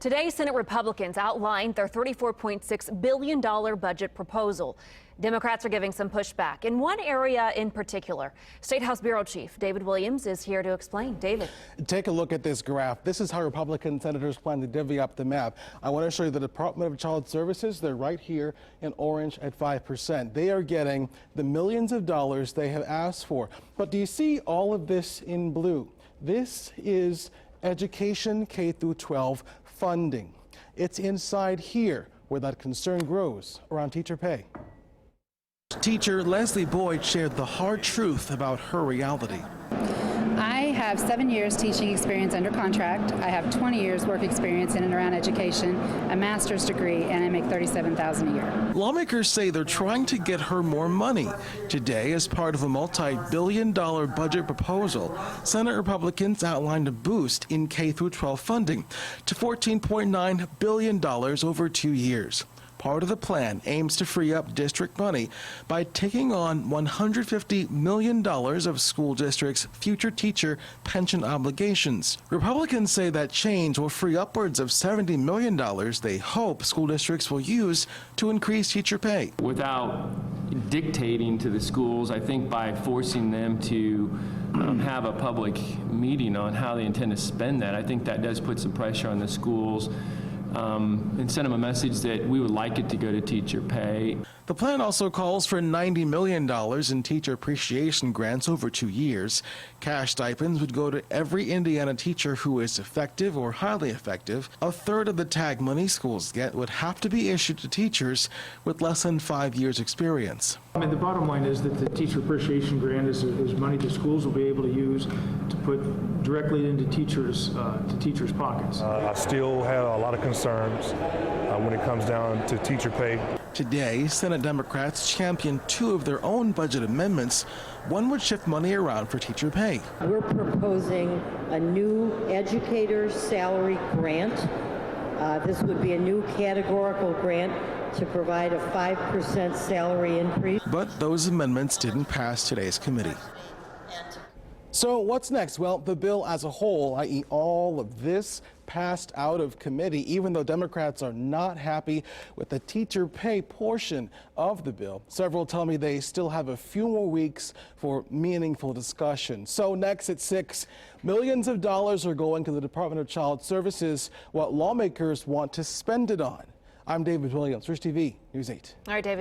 Today, Senate Republicans outlined their $34.6 billion budget proposal. Democrats are giving some pushback in one area in particular. State House Bureau Chief David Williams is here to explain. David. Take a look at this graph. This is how Republican senators plan to divvy up the map. I want to show you the Department of Child Services. They're right here in orange at 5%. They are getting the millions of dollars they have asked for. But do you see all of this in blue? This is education K through 12 funding. It's inside here where that concern grows around teacher pay. Teacher Leslie Boyd shared the hard truth about her reality. I have 7 years teaching experience under contract. I have 20 years work experience in and around education, a master's degree, and I make $37,000 a year. Lawmakers say they're trying to get her more money. Today, as part of a multi-billion-dollar budget proposal, Senate Republicans outlined a boost in K-12 funding to $14.9 billion over 2 years. Part of the plan aims to free up district money by taking on $150 million of school districts' future teacher pension obligations. Republicans say that change will free upwards of $70 million they hope school districts will use to increase teacher pay. Without dictating to the schools, I think by forcing them to have a public meeting on how they intend to spend that, I think that does put some pressure on the schools. And send them a message that we would like it to go to teacher pay. The plan also calls for $90 million in teacher appreciation grants over 2 years. Cash stipends would go to every Indiana teacher who is effective or highly effective. A third of the tag money schools get would have to be issued to teachers with less than 5 years experience. I mean, the bottom line is that the teacher appreciation grant is money the schools will be able to use to put directly into teachers' pockets. I still have a lot of concerns when it comes down to teacher pay. Today, Senate Democrats championed 2 of their own budget amendments. One would shift money around for teacher pay. We're proposing a new educator's salary grant. This would be a new categorical grant to provide a 5% salary increase. But those amendments didn't pass today's committee. So what's next? Well, the bill as a whole, i.e. all of this, passed out of committee, even though Democrats are not happy with the teacher pay portion of the bill. Several tell me they still have a few more weeks for meaningful discussion. So next at 6, millions of dollars are going to the Department of Child Services, what lawmakers want to spend it on. I'm David Williams, First TV, News 8. All right, David.